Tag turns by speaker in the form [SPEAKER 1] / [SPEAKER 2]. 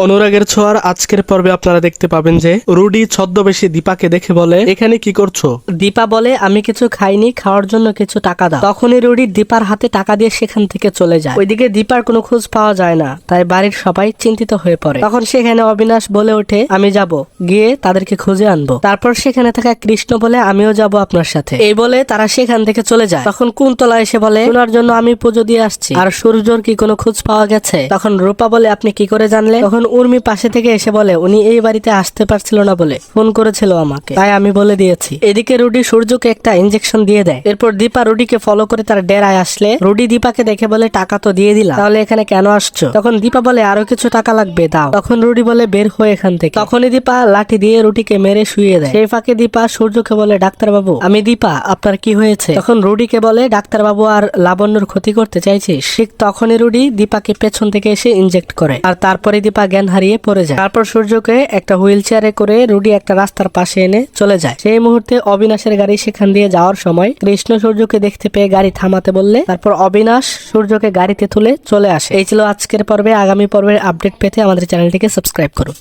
[SPEAKER 1] অনুরাগের ছোঁয়ার আজকের পর্বে আপনারা দেখতে পাবেন যে রুডি ছদ্মবেশী দীপাকে দেখে বলে, এখানে কি করছো?
[SPEAKER 2] দীপা বলে, আমি কিছু খাইনি, খাওয়ার জন্য কিছু টাকা দাও। তখনই রুডি দীপার হাতে টাকা দিয়ে সেখান থেকে চলে যায়। ওইদিকে দীপার কোনো খোঁজ পাওয়া যায় না, তাই বাড়ির সবাই চিন্তিত হয়ে পড়ে। তখন সেখানে অবিনাশ বলে ওঠে, আমি যাব, গিয়ে তাদেরকে খুঁজে আনবো। তারপর সেখানে থাকা কৃষ্ণ বলে, আমিও যাব আপনার সাথে। এই বলে তারা সেখান থেকে চলে যায়। তখন কুন্তলা এসে বলে, শোনার জন্য আমি পুজো দিয়ে আসছি, আর সূর্যর কি কোনো খোঁজ পাওয়া গেছে? তখন রূপা বলে, আপনি কি করে জানলে? তখন উর্মি পাশে থেকে এসে বলে, উনি এই বাড়িতে আসতে পারছিল না বলে ফোন করেছিল আমাকে, তাই আমি বলে দিয়েছি। এদিকে রুডি সূর্যকে একটা ইনজেকশন দিয়ে দেয়। এরপর দীপা রুডিকে ফলো করে তার ডেরায় আসলে রুডি দীপাকে দেখে বলে, টাকা তো দিয়ে দিলাম, তাহলে এখানে কেন আসছো? তখন দীপা বলে, আরো কিছু টাকা লাগবে, দাও। তখন রুডি বলে, বের হয়ে এখান থেকে। তখনই দীপা লাঠি দিয়ে রুডিকে মেরে শুয়ে দেয়। সেই ফাঁকে দীপা সূর্যকে বলে, ডাক্তারবাবু, আমি দীপা, আপনার কি হয়েছে? তখন রুডিকে বলে, ডাক্তারবাবু আর লাবণ্যর ক্ষতি করতে চাইছিস? ঠিক তখনই রুডি দীপাকে পেছন থেকে এসে ইনজেক্ট করে, আর তারপরে দীপা জ্ঞান হারিয়ে পড়ে যায়। তারপর সূর্যকে একটা হুইল চেয়ারে করে রুডি একটা রাস্তার পাশে এনে চলে যায়। সেই মুহূর্তে অবিনাশের গাড়ি সেখান দিয়ে যাওয়ার সময় কৃষ্ণ সূর্যকে দেখতে পেয়ে গাড়ি থামাতে বললে তারপর অবিনাশ সূর্যকে গাড়িতে তুলে চলে আসে। এই ছিল আজকের পর্বে। আগামী পর্বের আপডেট পেতে আমাদের চ্যানেলটিকে সাবস্ক্রাইব করুন।